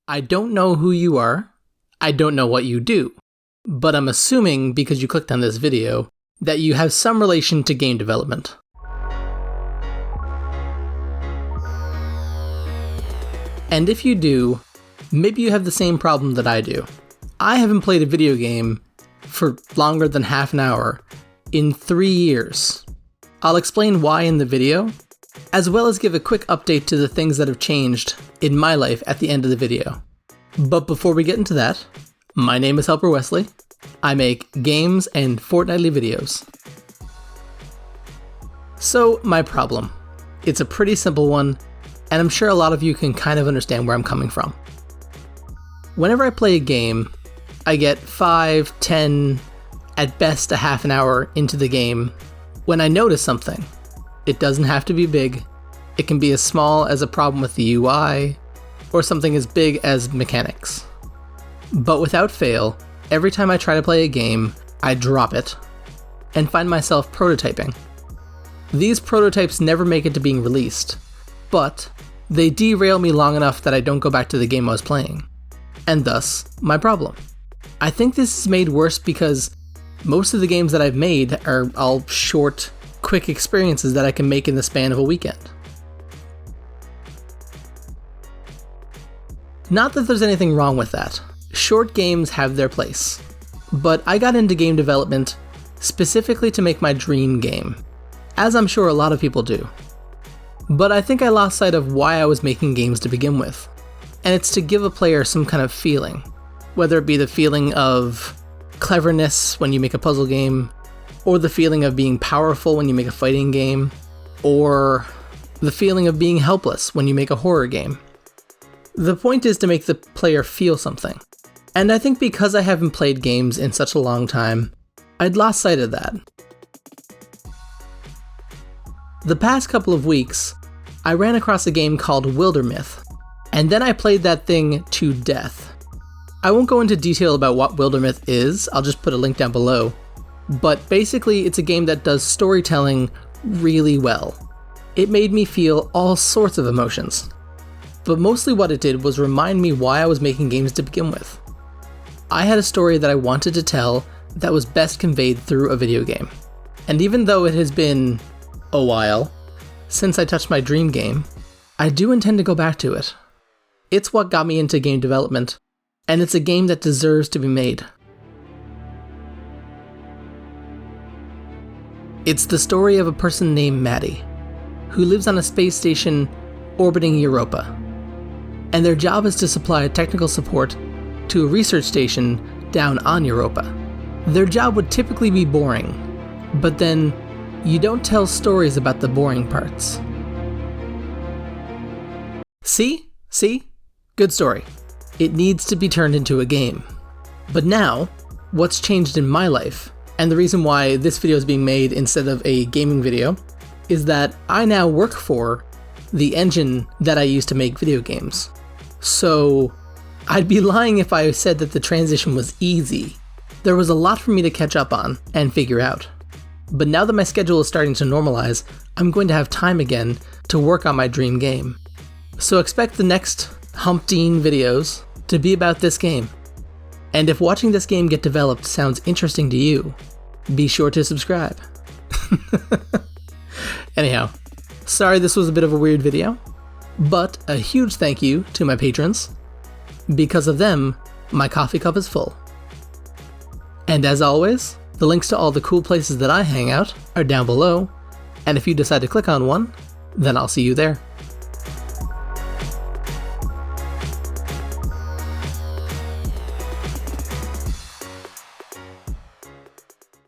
I don't know who you are. I don't know what you do. But I'm assuming, because you clicked on this video, that you have some relation to game development. And if you do, maybe you have the same problem that I do. I haven't played a video game for longer than half an hour in 3 years. I'll explain why in the video, as well as give a quick update to the things that have changed in my life at the end of the video. But before we get into that, my name is Helper Wesley. I make games and fortnightly videos. So, my problem. It's a pretty simple one, and I'm sure a lot of you can kind of understand where I'm coming from. Whenever I play a game, I get 5, 10, at best a half an hour into the game when I notice something. It doesn't have to be big. It can be as small as a problem with the UI, or something as big as mechanics. But without fail, every time I try to play a game, I drop it, and find myself prototyping. These prototypes never make it to being released, but they derail me long enough that I don't go back to the game I was playing. And thus, my problem. I think this is made worse because most of the games that I've made are all short, quick experiences that I can make in the span of a weekend. Not that there's anything wrong with that. Short games have their place. But I got into game development specifically to make my dream game, as I'm sure a lot of people do. But I think I lost sight of why I was making games to begin with. And it's to give a player some kind of feeling, whether it be the feeling of cleverness when you make a puzzle game, or the feeling of being powerful when you make a fighting game, or the feeling of being helpless when you make a horror game. The point is to make the player feel something. And I think because I haven't played games in such a long time, I'd lost sight of that. The past couple of weeks, I ran across a game called Wildermyth, and then I played that thing to death. I won't go into detail about what Wildermyth is, I'll just put a link down below. But basically, it's a game that does storytelling really well. It made me feel all sorts of emotions. But mostly what it did was remind me why I was making games to begin with. I had a story that I wanted to tell that was best conveyed through a video game. And even though it has been a while since I touched my dream game, I do intend to go back to it. It's what got me into game development, and it's a game that deserves to be made. It's the story of a person named Maddie, who lives on a space station orbiting Europa. And their job is to supply technical support to a research station down on Europa. Their job would typically be boring, but then you don't tell stories about the boring parts. See? Good story. It needs to be turned into a game. But now, what's changed in my life, and the reason why this video is being made instead of a gaming video, is that I now work for the engine that I use to make video games. So, I'd be lying if I said that the transition was easy. There was a lot for me to catch up on and figure out. But now that my schedule is starting to normalize, I'm going to have time again to work on my dream game. So expect the next Humpteen videos to be about this game. And if watching this game get developed sounds interesting to you, be sure to subscribe. Anyhow, sorry this was a bit of a weird video, but a huge thank you to my patrons. Because of them, my coffee cup is full. And as always, the links to all the cool places that I hang out are down below, and if you decide to click on one, then I'll see you there.